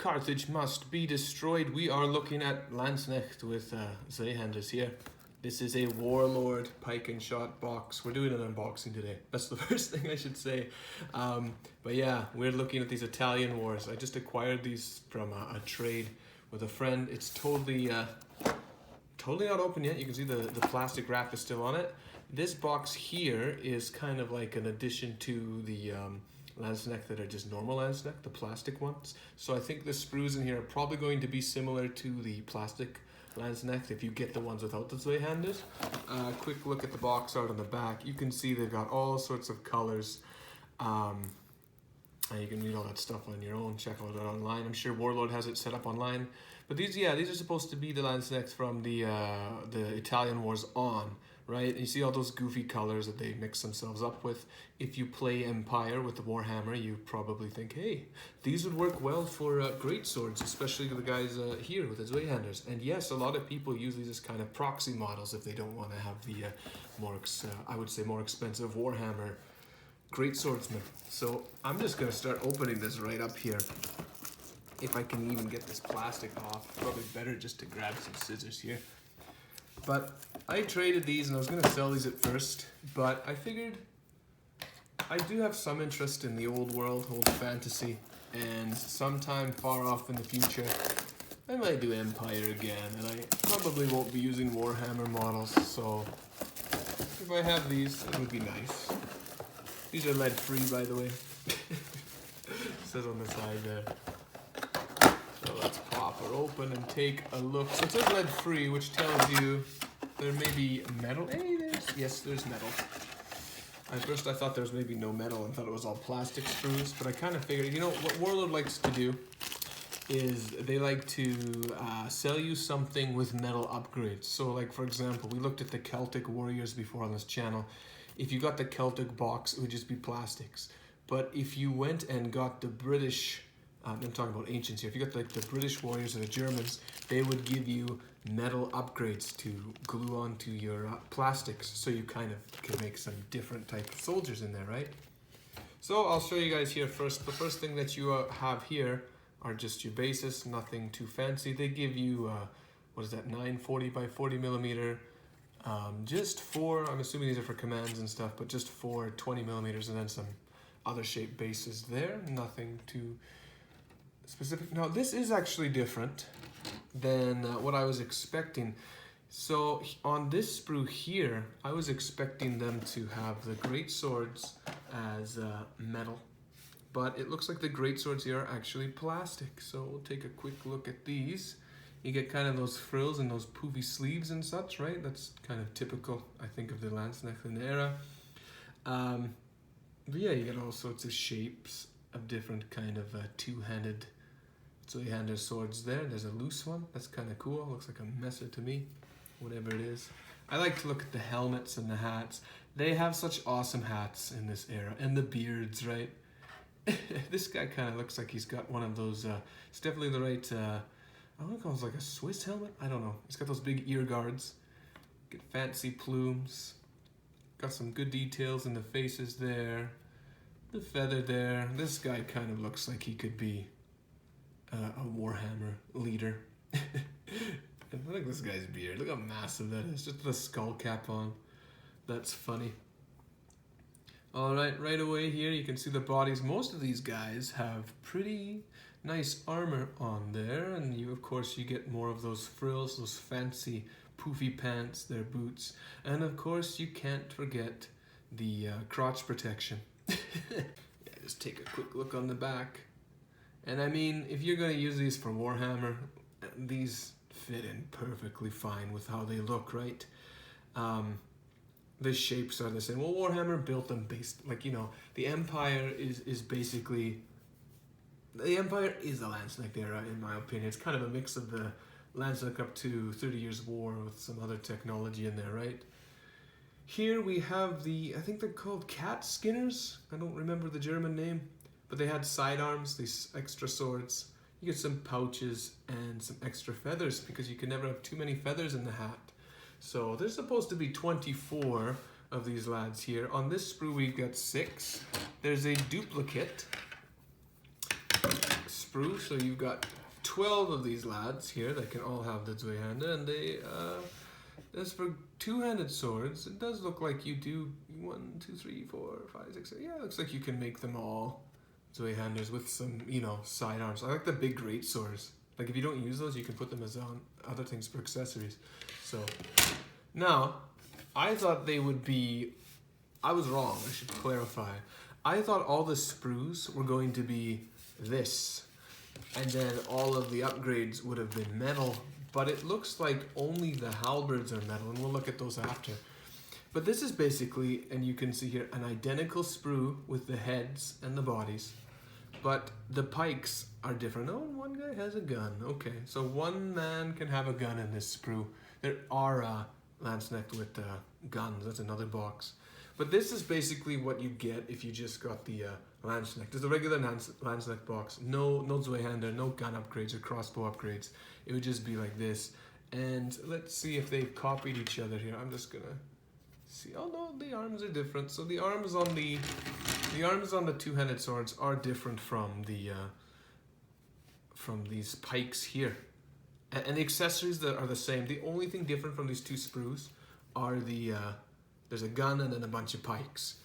Carthage must be destroyed. We are looking at Landsknechts with Zweihanders here. This is a Warlord pike and shot box. We're doing an unboxing today. That's the first thing I should say. But yeah, we're looking at these Italian wars. I just acquired these from a trade with a friend. It's totally not open yet. You can see the plastic wrap is still on it. This box here is kind of like an addition to the Landsknechts that are just normal Landsknechts, the plastic ones. So I think the sprues in here are probably going to be similar to the plastic Landsknechts if you get the ones without the Zweihanders. Quick look at the box art on the back. You can see they've got all sorts of colors. And you can read all that stuff on your own, check out it online. I'm sure Warlord has it set up online. But these are supposed to be the Landsknechts from the Italian Wars on, right? And you see all those goofy colors that they mix themselves up with. If you play Empire with the Warhammer, you probably think, hey, these would work well for great swords, especially the guys here with the Zweihanders. And yes, a lot of people use these as kind of proxy models if they don't want to have the I would say more expensive Warhammer great swordsman. So I'm just going to start opening this right up here. If I can even get this plastic off, probably better just to grab some scissors here. But I traded these and I was going to sell these at first, but I figured I do have some interest in the old world, old fantasy, and sometime far off in the future I might do Empire again, and I probably won't be using Warhammer models, so if I have these, it would be nice. These are lead-free, by the way. It says on the side there. So let's pop her open and take a look. So it says lead-free, which tells you there may be metal. Hey, there's metal. At first I thought there was maybe no metal and thought it was all plastic screws, but I kind of figured, you know, what Warlord likes to do is they like to sell you something with metal upgrades. So like, for example, we looked at the Celtic warriors before on this channel. If you got the Celtic box, it would just be plastics. But if you went and got the British, I'm talking about ancients here, if you got like the British warriors or the Germans, they would give you metal upgrades to glue onto your plastics, so you kind of can make some different type of soldiers in there, right? So I'll show you guys here first. The first thing that you have here are just your bases, nothing too fancy. They give you, what is that, 940 by 40 millimeter. Just four, I'm assuming these are for commands and stuff, but just four 20 millimeters and then some other shaped bases there. Nothing too specific. Now this is actually different than what I was expecting. So on this sprue here, I was expecting them to have the great swords as metal, but it looks like the great swords here are actually plastic. So we'll take a quick look at these. You get kind of those frills and those poofy sleeves and such, right? That's kind of typical, I think, of the Landsknechts era. But yeah, you get all sorts of shapes of different kind of two-handed Zweihander swords there. There's a loose one. That's kind of cool. Looks like a messer to me, whatever it is. I like to look at the helmets and the hats. They have such awesome hats in this era. And the beards, right? This guy kind of looks like he's got one of those, it's definitely the right, I want to call it like a Swiss helmet? I don't know. He's got those big ear guards. Get fancy plumes. Got some good details in the faces there. The feather there. This guy kind of looks like he could be a Warhammer leader. Look at this guy's beard. Look how massive that is. Just the skull cap on. That's funny. Alright, right away here you can see the bodies. Most of these guys have pretty nice armor on there, and you, of course, you get more of those frills, those fancy poofy pants, their boots, and of course you can't forget the crotch protection. Yeah, just take a quick look on the back. And I mean, if you're going to use these for Warhammer, these fit in perfectly fine with how they look, right? The shapes are the same. Well, Warhammer built them based, like, you know, the Empire is basically, the Empire is the Landsknechts era, in my opinion. It's kind of a mix of the Landsknechts up to 30 Years' War with some other technology in there, right? Here we have the, I think they're called cat skinners. I don't remember the German name, but they had sidearms, these extra swords. You get some pouches and some extra feathers because you can never have too many feathers in the hat. So there's supposed to be 24 of these lads here. On this sprue we've got 6. There's a duplicate sprue, so you've got 12 of these lads here that can all have the Zweihander, and they, as for two-handed swords, it does look like you do 1, 2, 3, 4, 5, 6, 7. Yeah, it looks like you can make them all Zweihanders with some, you know, sidearms. I like the big great swords. Like, if you don't use those, you can put them as on other things for accessories. So, now, I thought they would be... I was wrong, I should clarify. I thought all the sprues were going to be this, and then all of the upgrades would have been metal, but it looks like only the halberds are metal, and we'll look at those after. But this is basically, and you can see here, an identical sprue with the heads and the bodies, but the pikes are different. Oh, one guy has a gun. Okay, so one man can have a gun in this sprue. There are Landsknechts with guns, that's another box. But this is basically what you get if you just got the Landsknecht. There's a regular Landsknecht box, no Zweihander, no gun upgrades or crossbow upgrades. It would just be like this. And let's see if they've copied each other here. I'm just gonna see. Oh no, the arms are different. So the arms on the two-handed swords are different from the from these pikes here. And the accessories that are the same. The only thing different from these two sprues are the there's a gun and then a bunch of pikes.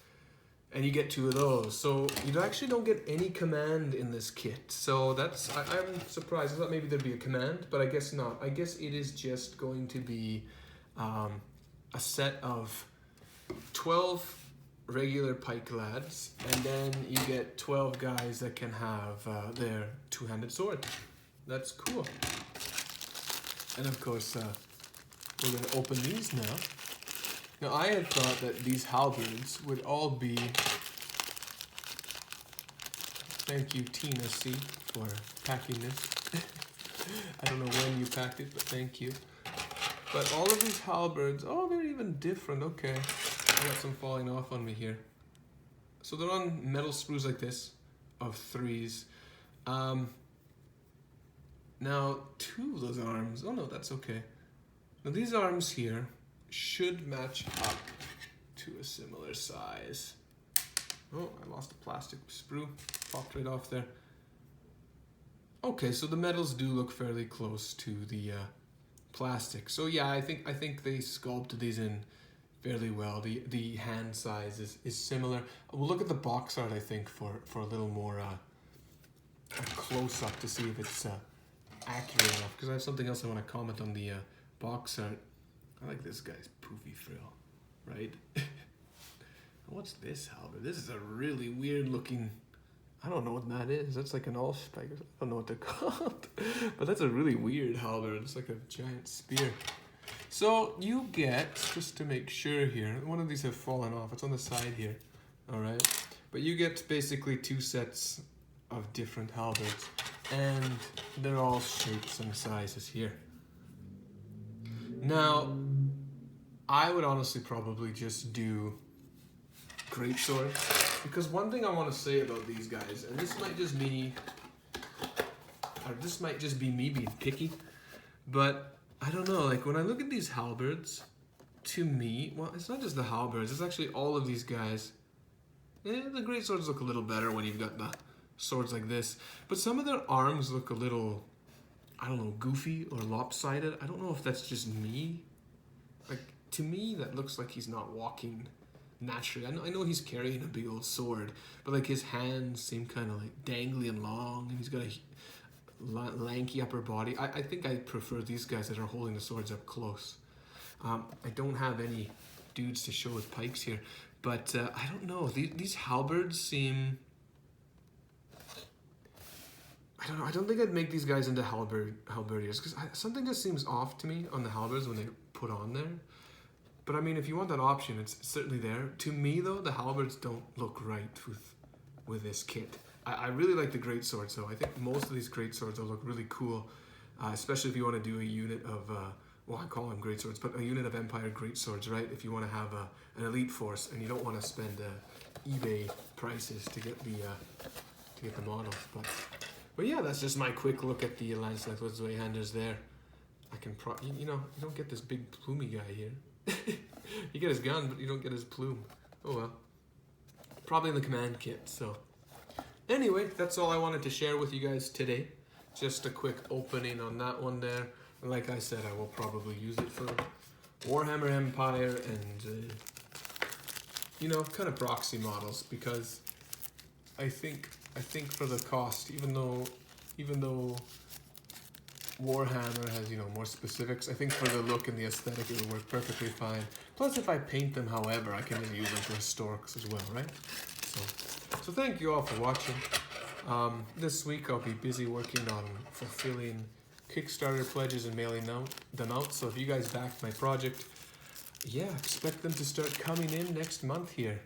And you get 2 of those. So you actually don't get any command in this kit. So that's, I'm surprised. I thought maybe there'd be a command, but I guess not. I guess it is just going to be a set of 12 regular pike lads, and then you get 12 guys that can have their two-handed sword. That's cool. And of course, we're going to open these now. Now, I had thought that these halberds would all be... Thank you, Tina C, for packing this. I don't know when you packed it, but thank you. But all of these halberds, oh, they're even different. Okay, I got some falling off on me here. So they're on metal sprues like this, of 3s. Now, 2 of those arms, oh no, that's okay. Now these arms here should match up to a similar size. Oh, I lost a plastic sprue, popped right off there. Okay, so the metals do look fairly close to the plastic. So yeah, I think they sculpted these in fairly well. The hand size is similar. We'll look at the box art, I think, for a little more a close up to see if it's accurate enough. Because I have something else I want to comment on the box art. I like this guy's poofy frill, right? What's this halberd? This is a really weird looking, I don't know what that is. That's like an allspike. I don't know what they're called. But that's a really weird halberd. It's like a giant spear. So you get, just to make sure here, one of these have fallen off. It's on the side here. Alright. But you get basically 2 sets of different halberds. And they're all shapes and sizes here. Now, I would honestly probably just do greatsword, because one thing I want to say about these guys, and this might just be me being picky, but I don't know, like when I look at these halberds, to me, well, it's not just the halberds, it's actually all of these guys. The greatswords look a little better when you've got the swords like this, but some of their arms look a little, I don't know, goofy or lopsided. I don't know if that's just me. Like, to me, that looks like he's not walking naturally. I know he's carrying a big old sword, but like his hands seem kind of like dangly and long, and he's got a lanky upper body. I think I prefer these guys that are holding the swords up close. I don't have any dudes to show with pikes here, but I don't know. These halberds seem... I don't know. I don't think I'd make these guys into halberdiers, because something just seems off to me on the halberds when they put on there. But I mean, if you want that option, it's certainly there. To me, though, the halberds don't look right with this kit. I really like the greatswords, though. I think most of these greatswords will look really cool, especially if you want to do a unit of, well, I call them greatswords, but a unit of Empire greatswords, right? If you want to have an elite force and you don't want to spend eBay prices to get the models, But yeah, that's just my quick look at the Landsknechts with Zweihanders there. I can you don't get this big plumey guy here. You get his gun, but you don't get his plume. Oh well. Probably in the command kit, so. Anyway, that's all I wanted to share with you guys today. just a quick opening on that one there. And like I said, I will probably use it for Warhammer Empire and you know, kind of proxy models, because I think for the cost, even though Warhammer has, you know, more specifics, I think for the look and the aesthetic it will work perfectly fine. Plus if I paint them however, I can then use them for historics as well, right? So thank you all for watching. This week I'll be busy working on fulfilling Kickstarter pledges and mailing them out. So if you guys backed my project, yeah, expect them to start coming in next month here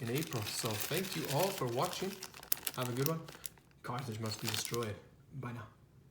in April. So thank you all for watching. Have a good one. Carthage must be destroyed. Bye now.